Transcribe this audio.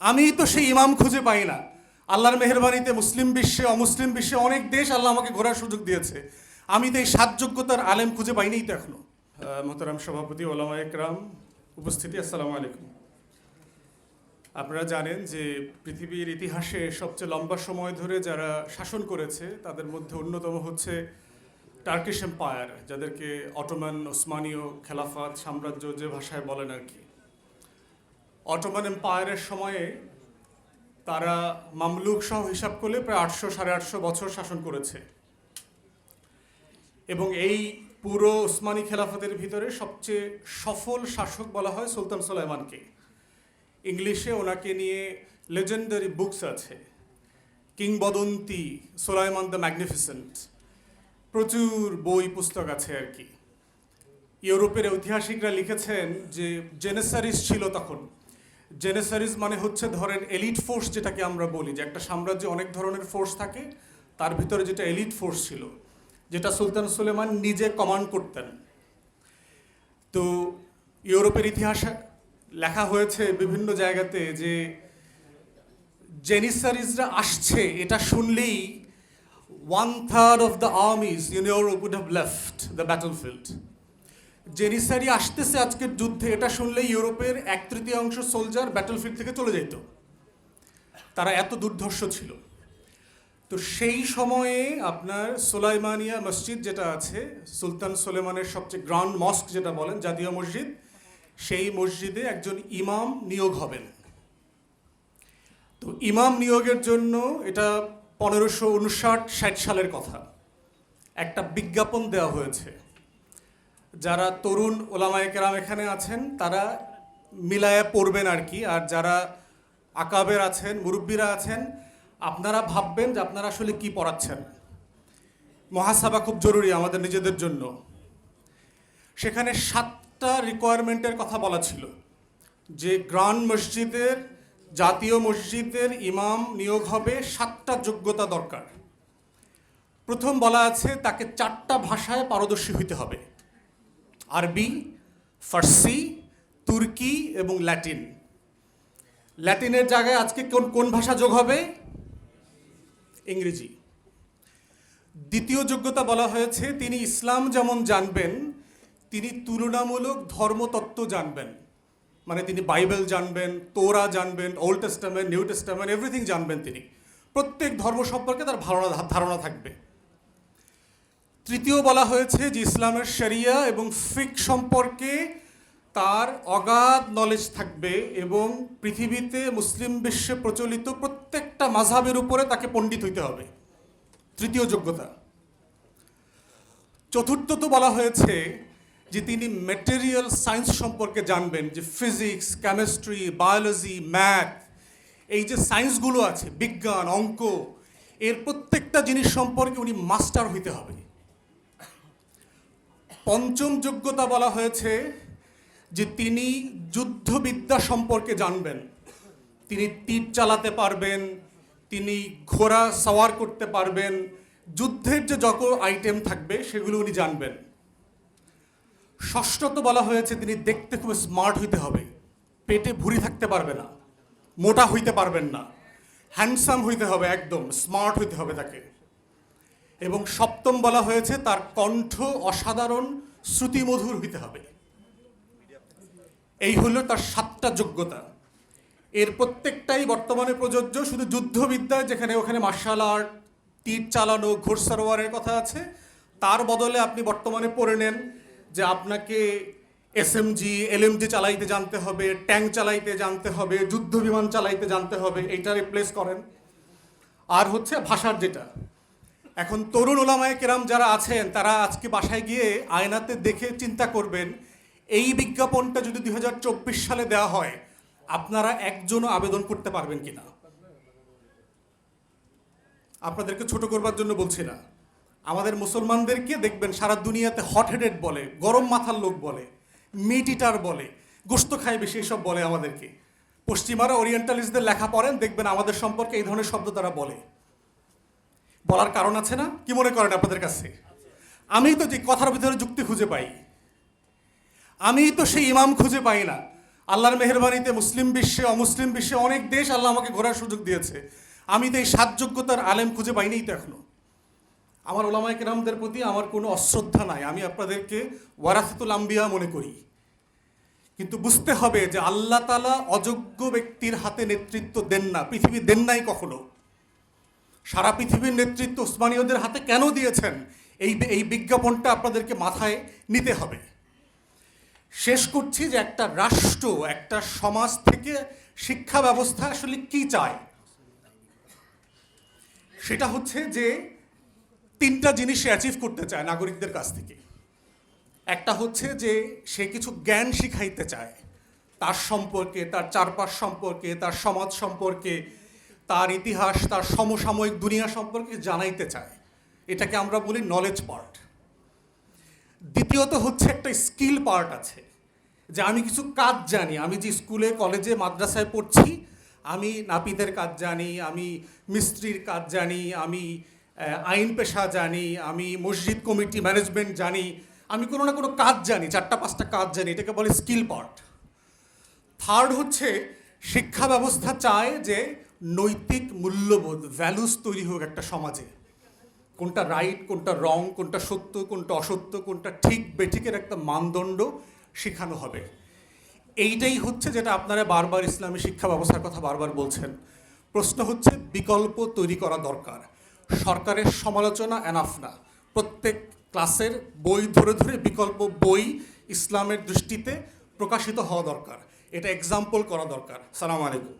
আমি তো সেই ইমাম খুঁজে পাই না। আল্লাহর মেহেরবানিতে মুসলিম বিশ্বে অমুসলিম বিশ্বে অনেক দেশ আল্লাহ আমাকে ঘোরার সুযোগ দিয়েছে। আমি তো এই সাত যোগ্যতার আলেম খুঁজে পাইনি তো এখনো। মোহতারাম সভাপতি, ওলামা একরাম, উপস্থিতি, আসসালামু আলাইকুম। আপনারা জানেন যে পৃথিবীর ইতিহাসে সবচেয়ে লম্বা সময় ধরে যারা শাসন করেছে তাদের মধ্যে অন্যতম হচ্ছে টার্কিশ এম্পায়ার, যাদেরকে অটোমান, ওসমানীয় খেলাফত সাম্রাজ্য যে ভাষায় বলেন আর কি। অটোমান এম্পায়ারের সময়ে তারা মামলুক সহ হিসাব করলে প্রায় 800-850 বছর শাসন করেছে। এবং এই পুরো ওসমানী খেলাফতের ভিতরে সবচেয়ে সফল শাসক বলা হয় সুলতান সুলাইমানকে। ইংলিশে ওনাকে নিয়ে লেজেন্ডারি বুকস আছে, কিংবদন্তি, সুলাইমান দ্য ম্যাগনিফিসেন্ট, প্রচুর বই পুস্তক আছে আর কি। ইউরোপের ঐতিহাসিকরা লিখেছেন যে জেনেসারিস ছিল তখন। জেনেসারিস মানে হচ্ছে ধরেন এলিট ফোর্স, যেটাকে আমরা বলি যে একটা সাম্রাজ্যে অনেক ধরনের ফোর্স থাকে, তার ভিতরে যেটা এলিট ফোর্স ছিল, যেটা সুলতান সুলেমান নিজে কমান্ড করতেন। তো ইউরোপের ইতিহাসে লেখা হয়েছে বিভিন্ন জায়গাতে যে জেনিসারিজরা আসছে এটা শুনলেই 1/3 of the armies in Europe would have left the battlefield. জেনিসারি আসতেছে আজকের যুদ্ধে এটা শুনলেই ইউরোপের 1/3 সোলজার ব্যাটলফিল্ড থেকে চলে যেত। তারা এত দুর্ধর্ষ ছিল। তো সেই সময়ে আপনার সুলাইমানিয়া মসজিদ যেটা আছে, সুলতান সুলেমানের সবচেয়ে গ্র্যান্ড মস্ক যেটা বলেন, জাতীয় মসজিদ, সেই মসজিদে একজন ইমাম নিয়োগ হবেন। তো ইমাম নিয়োগের জন্য এটা 1559-60 সালের কথা, একটা বিজ্ঞাপন দেওয়া হয়েছে। যারা তরুণ ওলামায়ে কেরাম এখানে আছেন তারা মিলায়া পড়বেন আর কি, আর যারা আকাবের আছেন, মুরব্বীরা আছেন, আপনারা ভাববেন যে আপনারা আসলে কি পড়াচ্ছেন। মহাসাবা খুব জরুরি আমাদের নিজেদের জন্য। সেখানে 7টা রিকোয়ারমেন্টের কথা বলা ছিল যে গ্র্যান্ড মসজিদের, জাতীয় মসজিদের ইমাম নিয়োগ হবে, 7টা যোগ্যতা দরকার। প্রথম বলা আছে তাকে 4টা ভাষায় পারদর্শী হইতে হবে, আরবি, ফার্সি, তুর্কি এবং ল্যাটিন। ল্যাটিনের জায়গায় আজকে কোন ভাষা যোগ হবে? ইংরেজি। দ্বিতীয় যোগ্যতা বলা হয়েছে তিনি ইসলাম যেমন জানবেন, তিনি তুলনামূলক ধর্মতত্ত্ব জানবেন। মানে তিনি বাইবেল জানবেন, তোরা জানবেন, old testament, new testament, everything জানবেন তিনি। প্রত্যেক ধর্ম সম্পর্কে তার ধারণা থাকবে। তৃতীয় বলা হয়েছে যে ইসলামের শরিয়া এবং ফিক সম্পর্কে তার অগাধ নলেজ থাকবে এবং পৃথিবীতে মুসলিম বিশ্বে প্রচলিত প্রত্যেকটা মাযহাবের উপরে তাকে পণ্ডিত হইতে হবে। তৃতীয় যোগ্যতা। চতুর্থত বলা হয়েছে যে তিনি ম্যাটেরিয়াল সায়েন্স সম্পর্কে জানবেন, যে ফিজিক্স, কেমিস্ট্রি, বায়োলজি, ম্যাথ, এই যে সায়েন্সগুলো আছে, বিজ্ঞান, অঙ্ক, এর প্রত্যেকটা জিনিস সম্পর্কে উনি মাস্টার হইতে হবে। পঞ্চম যোগ্যতা বলা হয়েছে যে তিনি যুদ্ধবিদ্যা সম্পর্কে জানবেন, তিনি তীর চালাতে পারবেন, তিনি ঘোড়া সওয়ার করতে পারবেন, যুদ্ধের যে যত আইটেম থাকবে সেগুলো উনি জানবেন। ষষ্ঠত বলা হয়েছে তিনি দেখতে খুব স্মার্ট হইতে হবে, পেটে ভুঁড়ি থাকতে পারবে না, মোটা হইতে পারবেন না, হ্যান্ডসাম হইতে হবে, একদম স্মার্ট হইতে হবে তাকে। এবং সপ্তম বলা হয়েছে তার কণ্ঠ অসাধারণ শ্রুতিমধুর হইতে হবে। এই হলো তার 7টা যোগ্যতা। এর প্রত্যেকটাই বর্তমানে প্রযোজ্য। শুধু যুদ্ধবিদ্যায় যেখানে ওখানে মার্শাল আর্ট, তীর চালানো, ঘোড়সওয়ারের কথা আছে, তার বদলে আপনি বর্তমানে পড়ে নেন যে আপনাকে এসএমজি, এলএমজি চালাইতে জানতে হবে, ট্যাঙ্ক চালাইতে জানতে হবে, যুদ্ধ বিমান চালাইতে জানতে হবে, এইটা রিপ্লেস করেন। আর হচ্ছে ভাষার যেটা, এখন তরুণ ওলামায়ে কেরাম যারা আছেন তারা আজকে বাসায় গিয়ে আয়নাতে দেখে চিন্তা করবেন, এই বিজ্ঞাপনটা যদি 2024 সালে দেওয়া হয় আপনারা একজনও আবেদন করতে পারবেন কিনা। আপনাদেরকে ছোট করবার জন্য বলছি না, আমাদের মুসলমানদেরকে দেখবেন সারা দুনিয়াতে হট হেডেড বলে, গরম মাথার লোক বলে, মিট ইটার বলে, গোস্ত খায় বেশি, এসব বলে আমাদেরকে। পশ্চিমারা ওরিয়েন্টালিস্টদের লেখা পড়েন, দেখবেন আমাদের সম্পর্কে এই ধরনের শব্দ তারা বলে। বলার কারণ আছে না? কি মনে করেন আপনাদের কাছে? আমি তো যে কথার ভিতরে যুক্তি খুঁজে পাই, আমি তো সেই ইমাম খুঁজে পাই না। আল্লাহর মেহেরবানিতে মুসলিম বিশ্বে অমুসলিম বিশ্বে অনেক দেশ আল্লাহ আমাকে ঘোরার সুযোগ দিয়েছে। আমি তো এই সাত যোগ্যতার আলেম খুঁজে পাইনি তো এখনো। আমার ওলামায়ে কেরামদের প্রতি আমার কোনো অশ্রদ্ধা নাই, আমি আপনাদেরকে ওয়ারাসাতুল আম্বিয়া মনে করি। কিন্তু বুঝতে হবে যে আল্লাহ তাআলা অযোগ্য ব্যক্তির হাতে নেতৃত্ব দেন না, পৃথিবী দেন নাই কখনো। সারা পৃথিবীর নেতৃত্ব উসমানীয়দের হাতে কেন দিয়েছেন, এই বিজ্ঞাপনটা আপনাদেরকে মাথায় নিতে হবে। শেষ করছি যে একটা রাষ্ট্র, একটা সমাজ থেকে শিক্ষা ব্যবস্থা আসলে কি চায়, সেটা হচ্ছে যে তিনটা জিনিস সে অ্যাচিভ করতে চায় নাগরিকদের কাছ থেকে। একটা হচ্ছে যে সে কিছু জ্ঞান শিখাইতে চায়, তার সম্পর্কে, তার চারপাশ সম্পর্কে, তার সমাজ সম্পর্কে, তার ইতিহাস, তার সমসাময়িক দুনিয়া সম্পর্কে জানাইতে চায়। এটাকে আমরা বলি নলেজ পার্ট। দ্বিতীয়ত হচ্ছে একটা স্কিল পার্ট আছে, যে আমি কিছু কাজ জানি, আমি যে স্কুলে কলেজে মাদ্রাসায় পড়ছি, আমি নাপিতের কাজ জানি, আমি মিস্ত্রির কাজ জানি, আমি আইন পেশা জানি, আমি মসজিদ কমিটি ম্যানেজমেন্ট জানি, আমি কোনো না কোনো কাজ জানি, 4-5টা কাজ জানি, এটাকে বলে স্কিল পার্ট। থার্ড হচ্ছে শিক্ষা ব্যবস্থা চায় যে নৈতিক মূল্যবোধ, ভ্যালুস তৈরি হোক একটা সমাজে। কোনটা রাইট, কোনটা রং, কোনটা সত্য, কোনটা অসত্য, কোনটা ঠিক বেঠিকের একটা মানদণ্ড শেখানো হবে। এইটাই হচ্ছে যেটা আপনারা বারবার ইসলামী শিক্ষা ব্যবস্থার কথা বারবার বলছেন। প্রশ্ন হচ্ছে বিকল্প তৈরি করা দরকার। সরকারের সমালোচনা এনাফ না, প্রত্যেক ক্লাসের বই ধরে ধরে বিকল্প বই ইসলামের দৃষ্টিতে প্রকাশিত হওয়া দরকার, এটা এক্সাম্পল করা দরকার। সালাম আলাইকুম।